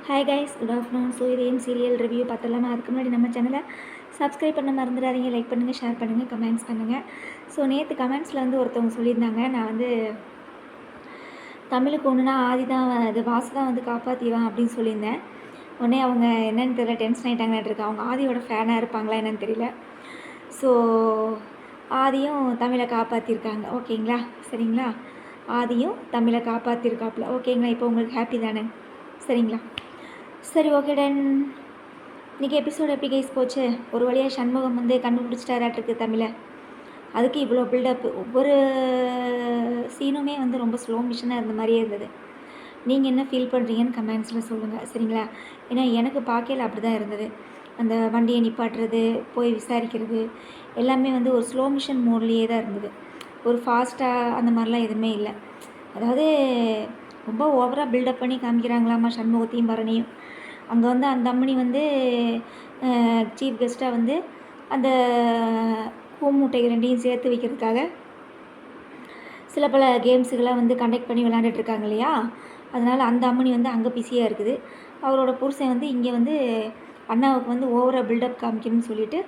Hi guys, good afternoon. So இது serial review பார்த்துடலாமா? அதுக்கு முன்னாடி நம்ம சேனலை சப்ஸ்கிரைப் பண்ண மறந்துடாதீங்க. லைக் பண்ணுங்கள், ஷேர் பண்ணுங்கள், கமெண்ட்ஸ் பண்ணுங்கள். ஸோ நேற்று கமெண்ட்ஸில் வந்து ஒருத்தவங்க சொல்லியிருந்தாங்க, நான் வந்து தமிழுக்கு ஒன்றுனா ஆதி தான், அது வாசு தான் வந்து காப்பாற்றிடுவான் அப்படின்னு சொல்லியிருந்தேன். உடனே அவங்க என்னென்னு தெரியல, டென்ஷன் ஆகிட்டாங்கன்னு அவங்க ஆதியோட ஃபேனாக இருப்பாங்களா என்னென்னு தெரியல. ஸோ ஆதியும் தமிழை காப்பாற்றிருக்காங்க, ஓகேங்களா? சரிங்களா? ஆதியும் தமிழை காப்பாற்றிருக்காப்புல, ஓகேங்களா? இப்போ உங்களுக்கு ஹாப்பி தானே? சரிங்களா? சரி, ஓகே டன். இன்றைக்கி எபிசோடு எப்படி கைஸ் போச்சு? ஒரு வழியாக சண்முகம் வந்து கண்டுபிடிச்சிட்டாராட்டிருக்கு தமிழை. அதுக்கு இவ்வளோ பில்டப், ஒவ்வொரு சீனுமே வந்து ரொம்ப ஸ்லோ மிஷனாக இருந்த மாதிரியே இருந்தது. நீங்கள் என்ன ஃபீல் பண்ணுறீங்கன்னு கமெண்ட்ஸில் சொல்லுங்கள், சரிங்களா? ஏன்னா எனக்கு பார்க்கல அப்படி தான் இருந்தது. அந்த வண்டியை நிப்பாட்டுறது, போய் விசாரிக்கிறது எல்லாமே வந்து ஒரு ஸ்லோ மிஷன் மோட்லேயே தான் இருந்தது. ஒரு ஃபாஸ்ட்டாக அந்த மாதிரிலாம் எதுவுமே இல்லை. அதாவது ரொம்ப ஓவராக பில்டப் பண்ணி காமிக்கிறாங்களாம்மா சண்முகத்தையும் பரணியும். அங்கே வந்து அந்த அம்மனி வந்து சீஃப் கெஸ்ட்டாக வந்து அந்த பூமூட்டை ரெண்டையும் சேர்த்து வைக்கிறதுக்காக சில பல கேம்ஸுக்கெல்லாம் வந்து கண்டக்ட் பண்ணி விளையாண்டுட்ருக்காங்க இல்லையா? அதனால் அந்த அம்மனி வந்து அங்கே பிஸியாக இருக்குது. அவரோட புருஷன் வந்து இங்கே வந்து அண்ணாவுக்கு வந்து ஓவராக பில்டப் காமிக்கணும்னு சொல்லிவிட்டு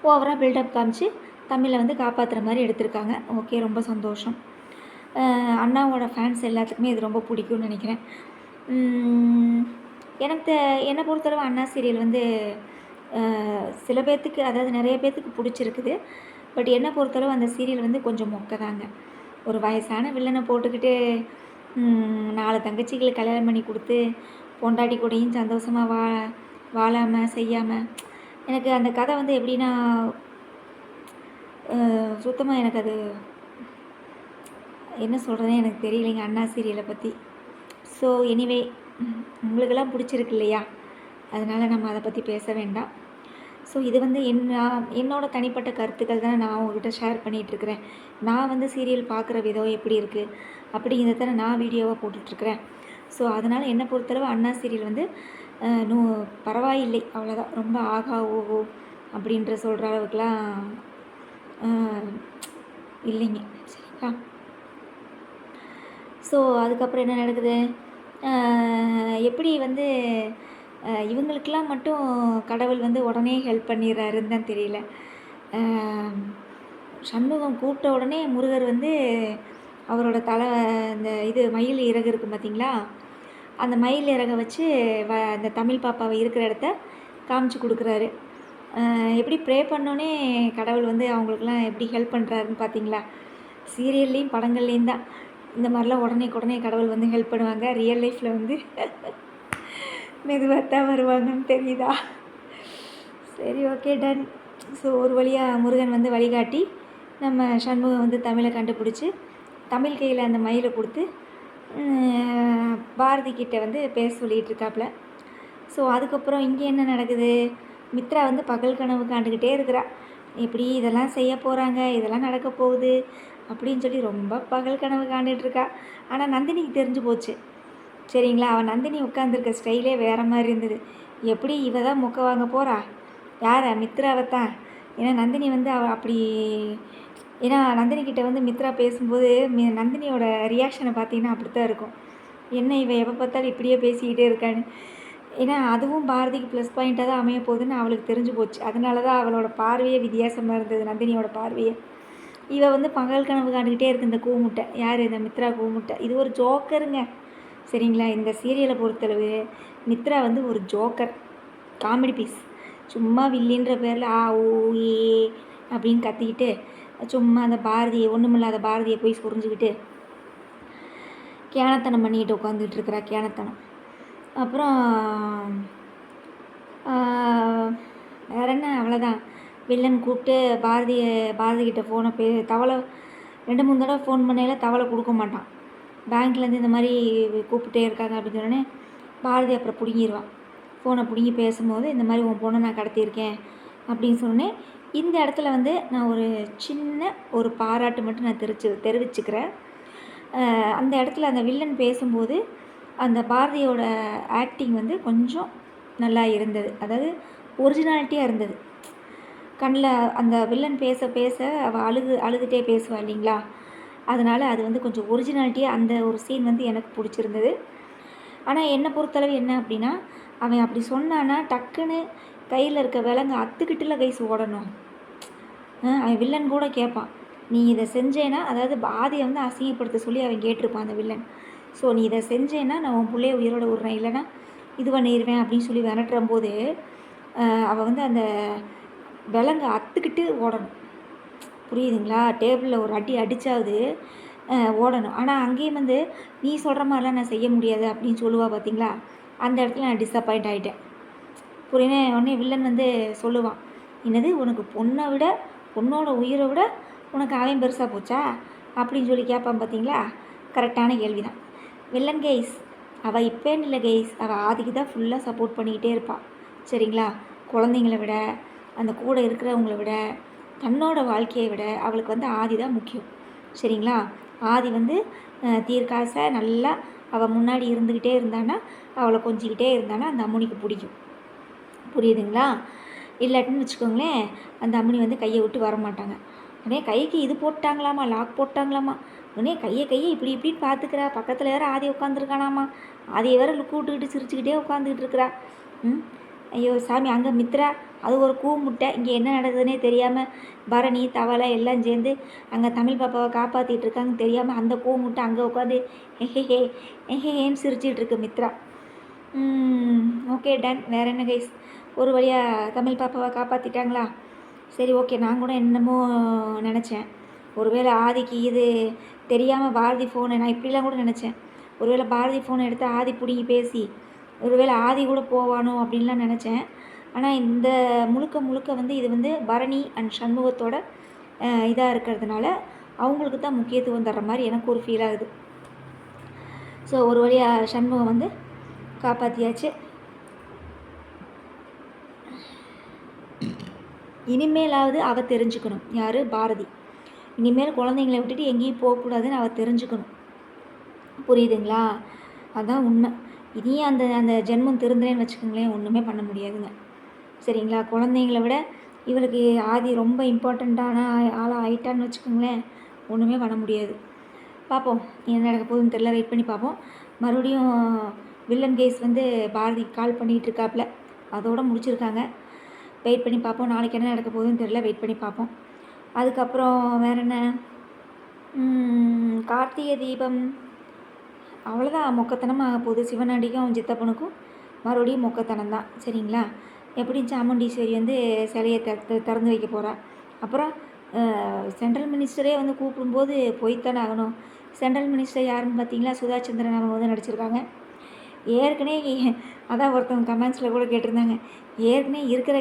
ஓவராக பில்டப் காமிச்சு தமிழை வந்து காப்பாற்றுற மாதிரி எடுத்திருக்காங்க. ஓகே, ரொம்ப சந்தோஷம். அண்ணாவோட ஃபேன்ஸ் எல்லாத்துக்குமே இது ரொம்ப பிடிக்கும்னு நினைக்கிறேன். எனக்கு என்னை பொறுத்தளவு அண்ணா சீரியல் வந்து சில பேர்த்துக்கு, அதாவது நிறைய பேர்த்துக்கு பிடிச்சிருக்குது. பட் என்னை பொறுத்தளவு அந்த சீரியல் வந்து கொஞ்சம் மொக்க தாங்க. ஒரு வயசான வில்லனை போட்டுக்கிட்டு 4 தங்கச்சிகளை கல்யாணம் பண்ணி கொடுத்து பொண்டாட்டி கூடயும் சந்தோஷமாக வாழாமல் செய்யாமல், எனக்கு அந்த கதை வந்து எப்படின்னா சுத்தமாக எனக்கு அது என்ன சொல்கிறதே எனக்கு தெரியலைங்க அண்ணா சீரியலை பற்றி. ஸோ எனிவே, உங்களுக்கெல்லாம் பிடிச்சிருக்கு இல்லையா? அதனால் நம்ம அதை பற்றி பேச வேண்டாம். ஸோ இது வந்து என்னோட தனிப்பட்ட கருத்துக்கள் தானே நான் உங்கள்கிட்ட ஷேர் பண்ணிகிட்ருக்கிறேன். நான் வந்து சீரியல் பார்க்குற விதம் எப்படி இருக்குது அப்படிங்கிறத தானே நான் வீடியோவாக போட்டுட்ருக்கிறேன். ஸோ அதனால் என்னை பொறுத்தளவு அண்ணா சீரியல் வந்து பரவாயில்லை, அவ்வளோதான். ரொம்ப ஆகா ஓஹோ அப்படின்ற சொல்கிற அளவுக்குலாம் இல்லைங்க, சரிங்களா? ஸோ அதுக்கப்புறம் என்ன நடக்குது? எப்படி வந்து இவங்களுக்கெல்லாம் மட்டும் கடவுள் வந்து உடனே ஹெல்ப் பண்ணிடுறாருன்னு தான் தெரியல. சண்முகம் கூப்பிட்ட உடனே முருகர் வந்து அவரோட தலை, அந்த இது மயில் இறகு இருக்குது பார்த்தீங்களா? அந்த மயில் இறகை வச்சு அந்த தமிழ் பாப்பாவை இருக்கிற இடத்த காமிச்சு கொடுக்குறாரு. எப்படி ப்ரே பண்ணோன்னே கடவுள் வந்து அவங்களுக்கெல்லாம் எப்படி ஹெல்ப் பண்ணுறாருன்னு பார்த்தீங்களா? சீரியல்லையும் படங்கள்லேயும் தான் இந்த மாதிரிலாம் உடனே கடவுள் வந்து ஹெல்ப் பண்ணுவாங்க. ரியல் லைஃப்பில் வந்து மெதுவாக தான் வருவாங்கன்னு தெரியுதா? சரி, ஓகே டன். ஸோ ஒரு வழியாக முருகன் வந்து வழிகாட்டி நம்ம சண்முகம் வந்து தமிழை கண்டுபிடிச்சி தமிழ் கையில் அந்த மயிலை கொடுத்து பாரதி கிட்டே வந்து பேச சொல்லிகிட்டு இருக்காப்புல. ஸோ அதுக்கப்புறம் இங்கே என்ன நடக்குது? மித்ரா வந்து பகல் கனவு காண்டுக்கிட்டே இருக்கிறா. எப்படி இதெல்லாம் செய்ய போகிறாங்க, இதெல்லாம் நடக்க போகுது அப்படின்னு சொல்லி ரொம்ப பகல் கனவு காண்டுட்ருக்கா. ஆனால் நந்தினிக்கு தெரிஞ்சு போச்சு, சரிங்களா? அவன் நந்தினி உட்காந்துருக்க ஸ்டைலே வேறு மாதிரி இருந்தது. எப்படி இவ தான் மொக்க வாங்க போகிறா? யாரை? மித்ராவை தான். ஏன்னா நந்தினி வந்து அப்படி, ஏன்னா நந்தினிக்கிட்ட வந்து மித்ரா பேசும்போது நந்தினியோட ரியாக்ஷனை பார்த்தீங்கன்னா அப்படி தான் இருக்கும். என்ன இவ எப்போ பார்த்தாலும் இப்படியே பேசிக்கிட்டே இருக்கான்னு. ஏன்னா அதுவும் பாரதிக்கு ப்ளஸ் பாயிண்ட்டாக தான் அமைய போகுதுன்னு அவளுக்கு தெரிஞ்சு போச்சு. அதனால தான் அவளோட பார்வையே வித்தியாசமாக இருந்தது, நந்தினியோட பார்வையே. இவ வந்து பகல் கனவு காண்டுக்கிட்டே இருக்குது இந்த கூமுட்டை. யார்? இந்த மித்ரா கூமுட்டை. இது ஒரு ஜோக்கருங்க, சரிங்களா? இந்த சீரியலை பொறுத்தளவு மித்ரா வந்து ஒரு ஜோக்கர், காமெடி பீஸ். சும்மா வில்லின்ற பேரில் ஓ ஏ அப்படின்னு கத்திக்கிட்டு சும்மா அந்த பாரதியை, ஒன்றுமில்லாத பாரதியை போய் புரிஞ்சுக்கிட்டு கேனத்தனம் பண்ணிக்கிட்டு உட்காந்துக்கிட்டு இருக்கிறா, கேனத்தனம். அப்புறம் வேற என்ன, அவ்வளோதான். வில்லன் கூப்பிட்டு பாரதிக்கிட்ட ஃபோனை தவளை 2-3 தடவை ஃபோன் பண்ணையில் தவளை கொடுக்க மாட்டான். பேங்க்லேருந்து இந்த மாதிரி கூப்பிட்டே இருக்காங்க அப்படின்னு சொன்னோடனே பாரதி அப்புறம் பிடுங்கிடுவான். ஃபோனை பிடுங்கி பேசும்போது இந்த மாதிரி உன் பொண்ணை நான் கடத்தியிருக்கேன் அப்படின்னு சொன்னேன். இந்த இடத்துல வந்து நான் ஒரு சின்ன ஒரு பாராட்டு மட்டும் நான் தெரிவிச்சுக்கிறேன். அந்த இடத்துல அந்த வில்லன் பேசும்போது அந்த பாரதியோட ஆக்டிங் வந்து கொஞ்சம் நல்லா இருந்தது. அதாவது ஒரிஜினாலிட்டியாக இருந்தது. கண்ணில் அந்த வில்லன் பேச அவள் அழுதுகிட்டே பேசுவாள் இல்லைங்களா? அதனால் அது வந்து கொஞ்சம் ஒரிஜினாலிட்டியாக அந்த ஒரு சீன் வந்து எனக்கு பிடிச்சிருந்தது. ஆனால் என்னை பொறுத்தளவு என்ன அப்படின்னா, அவன் அப்படி சொன்னான்னா டக்குன்னு கையில் இருக்க விலங்கு அத்துக்கிட்டுல கைஸ் ஓடணும். அவன் வில்லன் கூட கேட்பான், நீ இதை செஞ்சேன்னா, அதாவது ஆதியை வந்து அசிங்கப்படுத்த சொல்லி அவன் கேட்டிருப்பான் அந்த வில்லன். ஸோ நீ இதை செஞ்சேன்னா நான் உன் பிள்ளைய உயிரோட விட்றேன், இல்லைன்னா இது பண்ணிடுவேன் அப்படின்னு சொல்லி விரட்டுற போது அவள் வந்து அந்த விலங்கு அத்துக்கிட்டு ஓடணும். புரியுதுங்களா? டேபிளில் ஒரு அடி அடித்தாவது ஓடணும். ஆனால் அங்கேயும் வந்து நீ சொல்கிற மாதிரிலாம் நான் செய்ய முடியாது அப்படின்னு சொல்லுவா பார்த்தீங்களா? அந்த இடத்துல நான் டிஸப்பாயிண்ட் ஆகிட்டேன். புரியுது. உடனே வில்லன் வந்து சொல்லுவான், என்னது உனக்கு பொண்ணோட உயிரை விட உனக்கு அவன் பெருசாக போச்சா அப்படின்னு சொல்லி கேட்பான் பார்த்தீங்களா? கரெக்டான கேள்வி தான். வில்லன் கைஸ் அவள் இப்போன்னு இல்லை கைஸ், அவள் ஆதிக்கு தான் ஃபுல்லாக சப்போர்ட் பண்ணிக்கிட்டே இருப்பாள். சரிங்களா? குழந்தைங்கள விட, அந்த கூட இருக்கிறவங்கள விட, தன்னோட வாழ்க்கையை விட அவளுக்கு வந்து ஆதி தான் முக்கியம். சரிங்களா? ஆதி வந்து தீர்க்காசை நல்லா அவள் முன்னாடி இருந்துக்கிட்டே இருந்தான்னா, அவளை கொஞ்சிக்கிட்டே இருந்தான்னா அந்த அம்முனிக்கு பிடிக்கும். புரியுதுங்களா? இல்லாட்டின்னு வச்சுக்கோங்களேன், அந்த அம்முனி வந்து கையை விட்டு வரமாட்டாங்க. உடனே கைக்கு இது போட்டாங்களாமா, லாக் போட்டாங்களாமா. உடனே கையை இப்படி இப்படின்னு பார்த்துக்கிறா. பக்கத்தில் வேறு ஆதி உட்காந்துருக்கானாமா. ஆதியை வேறு லுக்கு விட்டுக்கிட்டு சிரிச்சுக்கிட்டே உட்காந்துக்கிட்டு இருக்கிறா. ஐயோ சாமி, அங்கே மித்ரா அது ஒரு கூ முட்டை. இங்கே என்ன நடக்குதுன்னே தெரியாமல் பரணி தவளை எல்லாம் சேர்ந்து அங்கே தமிழ் பாப்பாவை காப்பாற்றிட்டு இருக்காங்க தெரியாமல் அந்த கூ முட்டை அங்கே உட்காந்து எஹேன்னு சிரிச்சிட்டு இருக்கு மித்ரா. Okay done. வேறு என்ன கைஸ், ஒரு வழியாக தமிழ் பாப்பாவை காப்பாற்றிட்டாங்களா? சரி ஓகே. நான் கூட என்னமோ நினச்சேன், ஒருவேளை ஆதிக்கு இது தெரியாமல் பாரதி ஃபோனை, நான் இப்படிலாம் கூட நினச்சேன், ஒருவேளை பாரதி ஃபோனை எடுத்து ஆதி பிடிங்கி பேசி ஒருவேளை ஆதி கூட போவானோ அப்படின்லாம் நினச்சேன். ஆனால் இந்த முழுக்க வந்து இது வந்து பரணி அண்ட் சண்முகத்தோட இதாக இருக்கிறதுனால அவங்களுக்கு தான் முக்கியத்துவம் தர்ற மாதிரி எனக்கு ஒரு ஃபீல் ஆகுது. ஸோ ஒரு வழியாக சண்முகம் வந்து காப்பாற்றியாச்சு. இனிமேலாவது அவள் தெரிஞ்சுக்கணும், யார் பாரதி. இனிமேல் குழந்தைங்களை விட்டுட்டு எங்கேயும் போகக்கூடாதுன்னு அவள் தெரிஞ்சுக்கணும். புரியுதுங்களா? அதுதான் உண்மை. இனியும் அந்த ஜென்மம் திருந்துறேன்னு வச்சுக்கோங்களேன், ஒன்றுமே பண்ண முடியாதுங்க. சரிங்களா? குழந்தைங்கள விட இவளுக்கு ஆதி ரொம்ப இம்பார்ட்டண்ட்டான ஆளாக ஆயிட்டான்னு வச்சுக்கோங்களேன், ஒன்றுமே பண்ண முடியாது. பார்ப்போம் என்ன நடக்க போகுதுன்னு தெரியல, வெயிட் பண்ணி பார்ப்போம். மறுபடியும் வில்லன் கேஸ் வந்து பாரதி கால் பண்ணிகிட்டு இருக்காப்புல, அதோடு முடிச்சிருக்காங்க. வெயிட் பண்ணி பார்ப்போம். நாளைக்கு என்ன நடக்க போகுதுன்னு தெரியல, வெயிட் பண்ணி பார்ப்போம். அதுக்கப்புறம் வேறு என்ன, கார்த்திகை தீபம் அவ்வளோதான். மொக்கத்தனமாக போகுது. சிவனாண்டிக்கும் சித்தப்பனுக்கும் மறுபடியும் மொக்கத்தனம் தான். சரிங்களா? எப்படியும் சாமுண்டீஸ்வரி வந்து சிலையை திறந்து வைக்க போகிறா. அப்புறம் சென்ட்ரல் மினிஸ்டரே வந்து கூப்பிடும்போது போய்த்தானே ஆகணும். சென்ட்ரல் மினிஸ்டர் யாருன்னு பார்த்தீங்களா? சுதா சந்திரன் அவங்க வந்து நடிச்சிருக்காங்க. ஏற்கனவே அதான் ஒருத்தவங்க கமெண்ட்ஸில் கூட கேட்டிருந்தாங்க, ஏற்கனவே இருக்கிற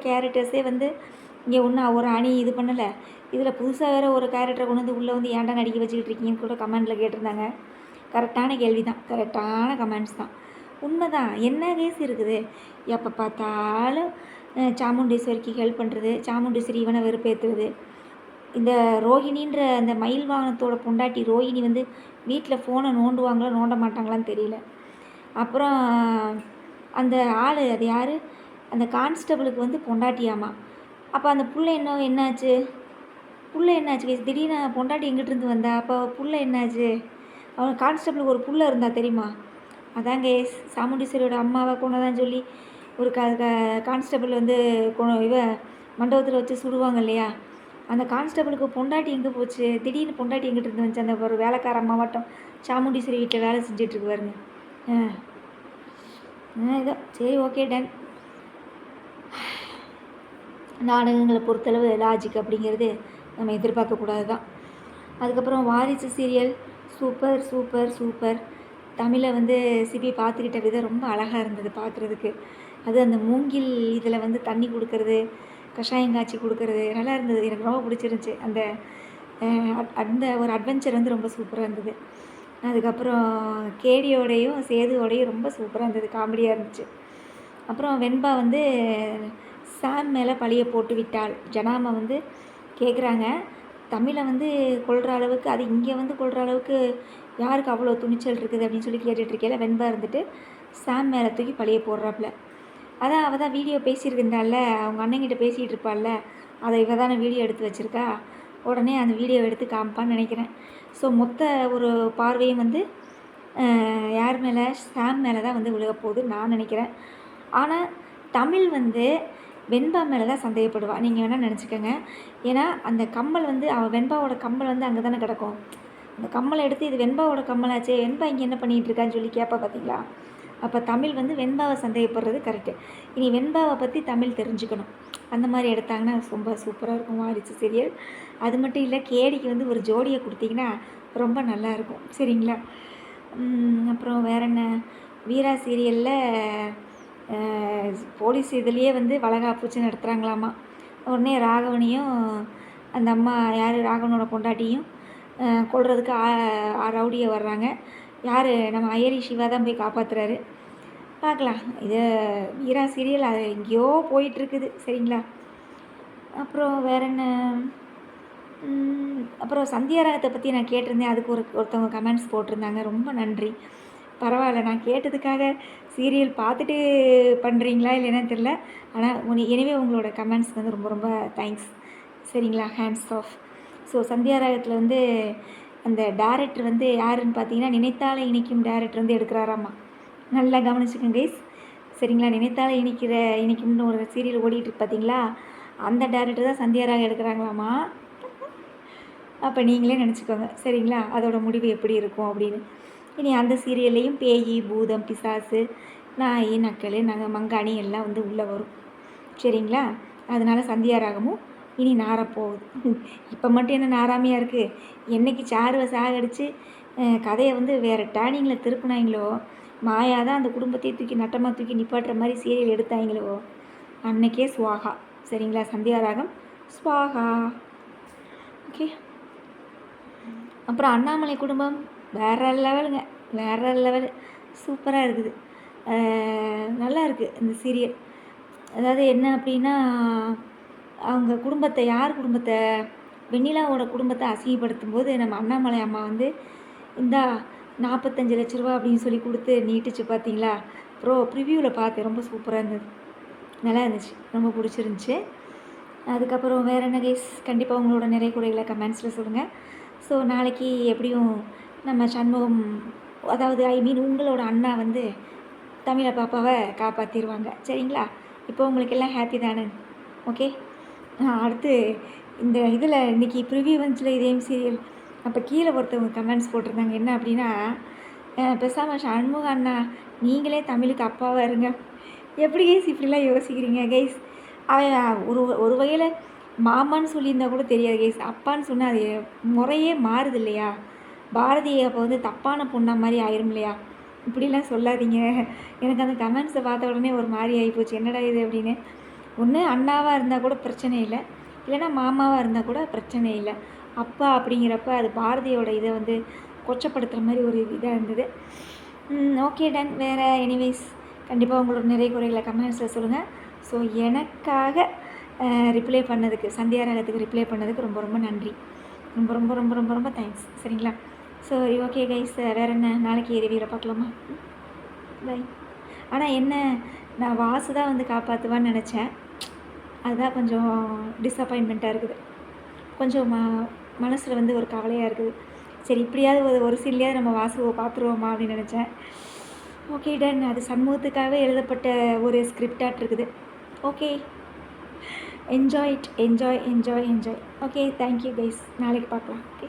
கேரக்டர்ஸே வந்து இங்கே ஒன்றும் ஒரு அணி இது பண்ணலை, இதில் புதுசாக வேறு ஒரு கேரக்டரை கொண்டு வந்து உள்ளே வந்து ஏன்டா நடிக்க வச்சுக்கிட்டு இருக்கீங்கன்னு கூட கமெண்டில் கேட்டிருந்தாங்க. கரெக்டான கேள்வி தான், கரெக்டான கமெண்ட்ஸ் தான், உண்மை தான். என்ன கேஸ் இருக்குது? எப்போ பார்த்தாலும் சாமுண்டீஸ்வரிக்கு ஹெல்ப் பண்ணுறது, சாமுண்டீஸ்வரி இவனை வெறுப்பேற்றுறது. இந்த ரோஹிணின்ற அந்த மயில் வாகனத்தோட பொண்டாட்டி ரோஹிணி வந்து வீட்டில் ஃபோனை நோண்டுவாங்களோ நோண்ட மாட்டாங்களான்னு தெரியல. அப்புறம் அந்த ஆள் அது யார், அந்த கான்ஸ்டபிளுக்கு வந்து பொண்டாட்டியாமா. அப்போ அந்த புள்ள என்னாச்சு கேஸ்? திடீர்னு பொண்டாட்டி எங்கிட்டிருந்து வந்தா? அப்போ புள்ள என்னாச்சு? அவன் கான்ஸ்டபிளுக்கு ஒரு புள்ள இருந்தா தெரியுமா? அதான் கேஸ், சாமுண்டீஸ்வரியோட அம்மாவை கொண்டதான் சொல்லி ஒரு கான்ஸ்டபிள் வந்து இவ மண்டபத்தில் வச்சு சுடுவாங்க இல்லையா? அந்த கான்ஸ்டபிளுக்கு பொண்டாட்டி எங்கே போச்சு? திடீர்னு பொண்டாட்டி எங்கிட்ட இருந்து வந்துச்சு? அந்த ஒரு வேலைக்கார அம்மாவட்டம் சாமுண்டீஸ்வரி வீட்டில் வேலை செஞ்சிட்ருக்கு பாருங்க. இதோ சரி ஓகே டன். நாடகங்களை பொறுத்தளவு லாஜிக் அப்படிங்கிறது நம்ம எதிர்பார்க்கக்கூடாது தான். அதுக்கப்புறம் வாரிசு சீரியல் சூப்பர் சூப்பர் சூப்பர். தமிழை வந்து சிபி பார்த்துக்கிட்ட விதம் ரொம்ப அழகாக இருந்தது பார்க்குறதுக்கு. அது அந்த மூங்கில் இதில் வந்து தண்ணி கொடுக்கறது, கஷாயம் காய்ச்சி கொடுக்கறது நல்லா இருந்தது. எனக்கு ரொம்ப பிடிச்சிருந்துச்சி. அந்த ஒரு அட்வென்ச்சர் வந்து ரொம்ப சூப்பராக இருந்தது. அதுக்கப்புறம் கேடியோடையும் சேதுவோடையும் ரொம்ப சூப்பராக இருந்தது, காமெடியாக இருந்துச்சு. அப்புறம் வெண்பா வந்து சாம் மேலே பழியை போட்டு விட்டாள். ஜனாமா வந்து கேட்குறாங்க, தமிழை வந்து கொள்கிற அளவுக்கு, அது இங்கே வந்து கொள்கிற அளவுக்கு யாருக்கு அவ்வளோ துணிச்சல் இருக்குது அப்படின்னு சொல்லி கேட்டுட்ருக்கையில வெண்பா இருந்துட்டு சாம் மேலே தூக்கி பழியை போடுறாப்புல. அதான் அவள் தான் வீடியோ பேசியிருந்தால, அவங்க அண்ணங்கிட்ட பேசிகிட்டு இருப்பாள்ல, அதை இவ தானே வீடியோ எடுத்து வச்சுருக்கா. உடனே அந்த வீடியோவை எடுத்து காமிப்பான்னு நினைக்கிறேன். ஸோ மொத்த ஒரு பார்வையும் வந்து யார் மேலே, சாம் மேலே தான் வந்து விழுக போகுதுன்னு நான் நினைக்கிறேன். ஆனால் தமிழ் வந்து வெண்பா மேலே தான் சந்தேகப்படுவா. நீங்கள் வேணால் நினச்சிக்கோங்க. ஏன்னா அந்த கம்மல் வந்து அவள் வெண்பாவோட கம்மல் வந்து அங்கே தானே கிடக்கும். அந்த கம்மலை எடுத்து இது வெண்பாவோட கம்மலாச்சே, வெண்பா இங்கே என்ன பண்ணிகிட்டு இருக்கான்னு சொல்லி கேட்பா பார்த்தீங்களா? அப்போ தமிழ் வந்து வெண்பாவை சந்தேகப்படுறது கரெக்டு. இனி வெண்பாவை பற்றி தமிழ் தெரிஞ்சுக்கணும். அந்த மாதிரி எடுத்தாங்கன்னா ரொம்ப சூப்பராக இருக்கும் வாரிசு சீரியல். அது மட்டும் இல்லை, கேடிக்கு வந்து ஒரு ஜோடியை கொடுத்தீங்கன்னா ரொம்ப நல்லாயிருக்கும். சரிங்களா? அப்புறம் வேற என்ன, வீரா சீரியலில் போலீஸ் இதுலேயே வந்து வளகாப்பு நடத்துகிறாங்களாமா. உடனே ராகவனையும் அந்த அம்மா யார், ராகவனோட பொண்டாட்டியும் கொல்றதுக்கு ரவுடியை வர்றாங்க. யார், நம்ம அய்யரி சிவா தான் போய் காப்பாற்றுறாரு. பார்க்கலாம். இது வீரா சீரியல் அது எங்கேயோ போயிட்டுருக்குது. சரிங்களா? அப்புறம் வேற என்ன, அப்புறம் சந்தியா ராகத்தை பற்றி நான் கேட்டிருந்தேன். அதுக்கு ஒருத்தவங்க கமெண்ட்ஸ் போட்டிருந்தாங்க. ரொம்ப நன்றி. பரவாயில்ல, நான் கேட்டதுக்காக சீரியல் பார்த்துட்டு பண்ணுறீங்களா இல்லைன்னா தெரில. ஆனால் எனவே உங்களோட கமெண்ட்ஸ் வந்து ரொம்ப ரொம்ப தேங்க்ஸ். சரிங்களா? Hands of. ஸோ சந்தியா ராகத்தில் வந்து அந்த டேரக்டர் வந்து யாருன்னு பார்த்தீங்கன்னா, நினைத்தாலே இனிக்கும் டேரக்டர் வந்து எடுக்கிறாராம்மா. நல்லா கவனிச்சுக்கோங்க கைஸ். சரிங்களா? நினைத்தாலே இனிக்கும்னு ஒரு சீரியல் ஓடிட்டுருக்கு பார்த்தீங்களா, அந்த டேரக்டர் தான் சந்தியா ராகம் எடுக்கிறாங்களாம்மா. அப்போ நீங்களே நினச்சிக்கோங்க. சரிங்களா? அதோட முடிவு எப்படி இருக்கும் அப்படின்னு. இனி அந்த சீரியல்லையும் பேய், பூதம், பிசாசு, நாய், நக்கல், மங்காணி எல்லாம் வந்து உள்ளே வரும். சரிங்களா? அதனால் சந்தியா ராகமும் இனி நாரப்போகுது. இப்போ மட்டும் என்ன நாராமையாக இருக்குது? என்றைக்கு சாருவை சாகடித்து கதையை வந்து வேறு டேர்னிங்கில் திருப்பினாங்களோ, மாயா தான் அந்த குடும்பத்தையே தூக்கி நட்டமாக தூக்கி நிப்பாட்டுற மாதிரி சீரியல் எடுத்தாங்களோ, அன்னைக்கே ஸ்வாகா. சரிங்களா? சந்தியா ராகம் ஸ்வாகா. ஓகே. அப்புறம் அண்ணாமலை குடும்பம் வேறு லெவலுங்க. வேறு லெவலு. சூப்பராக இருக்குது. நல்லா இருக்குது இந்த சீரியல். அதாவது என்ன அப்படின்னா, அவங்க குடும்பத்தை, யார் குடும்பத்தை, வெண்ணிலாவோட குடும்பத்தை அசிங்கப்படுத்தும் போது நம்ம அண்ணாமலை அம்மா வந்து இந்தா 45 லட்ச ரூபா அப்படின்னு சொல்லி கொடுத்து நீட்டுச்சு பார்த்தீங்களா? ப்ரிவ்யூவில் பார்த்தேன். ரொம்ப சூப்பராக இருந்தது. நல்லா இருந்துச்சு. ரொம்ப பிடிச்சிருந்துச்சி. அதுக்கப்புறம் வேறு என்ன கைஸ், கண்டிப்பாக உங்களோட நிறை குறைகளை கமெண்ட்ஸில் சொல்லுங்கள். ஸோ நாளைக்கு எப்படியும் நம்ம சண்முகம், அதாவது உங்களோட அண்ணா வந்து தமிழை பாப்பாவை காப்பாற்றிடுவாங்க. சரிங்களா? இப்போ உங்களுக்கு எல்லாம் ஹாப்பி தானே? ஓகே. அடுத்து இந்த இதில் இன்றைக்கி ப்ரிவியூ வந்துச்சுல இதேம் சீரியல், அப்போ கீழே ஒருத்தவங்க கமெண்ட்ஸ் போட்டிருந்தாங்க. என்ன அப்படின்னா, பேசாமல் சண்முக அண்ணா நீங்களே தமிழுக்கு அப்பாவாக இருங்க. எப்படி கைஸ் இப்படிலாம் யோசிக்கிறீங்க கைஸ்? அவன் ஒரு வகையில் மாமான்னு சொல்லியிருந்தா கூட தெரியாது கைஸ். அப்பான்னு சொன்னால் அது முறையே மாறுது இல்லையா? பாரதியை அப்போ வந்து தப்பான பொண்ணா மாதிரி ஆயிரும் இல்லையா? இப்படிலாம் சொல்லாதீங்க. எனக்கு அந்த கமெண்ட்ஸை பார்த்த உடனே ஒரு மாதிரி ஆகிப்போச்சு. என்னடா இது அப்படின்னு. ஒன்று அண்ணாவாக இருந்தால் கூட பிரச்சனை இல்லை, இல்லைன்னா மாமாவாக இருந்தால் கூட பிரச்சனை இல்லை. அப்பா அப்படிங்கிறப்ப அது பாரதியோட இதை வந்து கொச்சப்படுத்துகிற மாதிரி ஒரு இதாக இருந்தது. Okay done. வேறு எனிவேஸ், கண்டிப்பாக உங்களோட நிறை குறைகளை கமெண்ட்ஸில் சொல்லுங்கள். ஸோ எனக்காக ரிப்ளை பண்ணதுக்கு, சந்தியா ராகத்துக்கு ரிப்ளை பண்ணதுக்கு ரொம்ப ரொம்ப நன்றி. ரொம்ப ரொம்ப ரொம்ப ரொம்ப ரொம்ப தேங்க்ஸ். சரிங்களா? ஸோ ஓகே கைஸ், வேறு என்ன, நாளைக்கு ரிவ்யூவில் பார்க்கலாமா? பை. ஆனால் என்ன, நான் வாசு தான் வந்து காப்பாற்றுவான்னு நினச்சேன். அதுதான் கொஞ்சம் டிஸப்பாயின்மெண்ட்டாக இருக்குது. கொஞ்சம் மனசில் வந்து ஒரு கவலையாக இருக்குது. சரி, இப்படியாவது ஒரு சீன்லையாவது நம்ம வாசுவை பார்த்துருவோமா அப்படின்னு நினச்சேன். Okay done. அது சண்முகத்துக்காகவே எழுதப்பட்ட ஒரு ஸ்கிரிப்டாக இருக்குது. Okay, enjoy it. Enjoy. Okay, thank you guys. நாளைக்கு பார்க்கலாம். ஓகே.